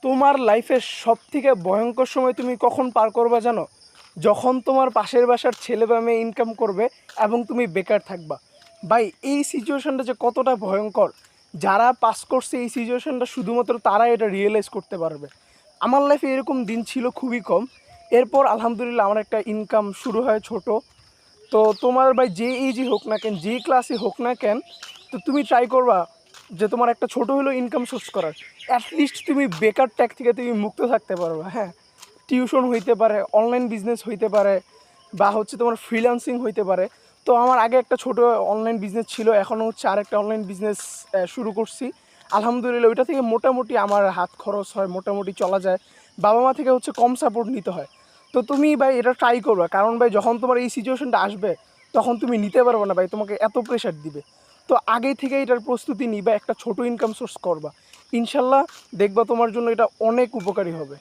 তোমার লাইফের সবথেকে ভয়ঙ্কর সময় তুমি কখন পার করবা জানো? যখন তোমার পাশের বাসার ছেলে বা মেয়ে ইনকাম করবে এবং তুমি বেকার থাকবা। ভাই, এই সিচুয়েশনটা যে কতটা ভয়ঙ্কর, যারা পাস করছে এই সিচুয়েশনটা শুধুমাত্র তারা এটা রিয়েলাইজ করতে পারবে। আমার লাইফে এরকম দিন ছিল খুবই কম। এরপর আলহামদুলিল্লাহ আমার একটা ইনকাম শুরু হয় ছোট। তো তোমার ভাই যে এজই হোক না কেন, যেই ক্লাসই হোক না কেন, তো তুমি ট্রাই করবা যে তোমার একটা ছোট হলেও ইনকাম সোর্স করার। অ্যাটলিস্ট তুমি বেকার ট্যাগ থেকে তুমি মুক্ত থাকতে পারবে। হ্যাঁ, টিউশন হইতে পারে, অনলাইন বিজনেস হইতে পারে, বা হচ্ছে তোমার ফ্রিল্যান্সিং হইতে পারে। তো আমার আগে একটা ছোট অনলাইন বিজনেস ছিল, এখনও হচ্ছে আরেকটা অনলাইন বিজনেস শুরু করছি। আলহামদুলিল্লাহ ওইটা থেকে মোটামুটি আমার হাত খরচ হয়, মোটামুটি চলা যায়। বাবা মা থেকে হচ্ছে কম সাপোর্ট নিতে হয়। তো তুমি ভাই এটা ট্রাই করবা, কারণ ভাই যখন তোমার এই সিচুয়েশনটা আসবে তখন তুমি নিতে পারবে না ভাই, তোমাকে এত প্রেশার দিবে। তো আগে থেকে এটার প্রস্তুতি নিবা, একটা ছোট ইনকাম সোর্স করবা। ইনশাল্লাহ দেখবা তোমার জন্য এটা অনেক উপকারী হবে।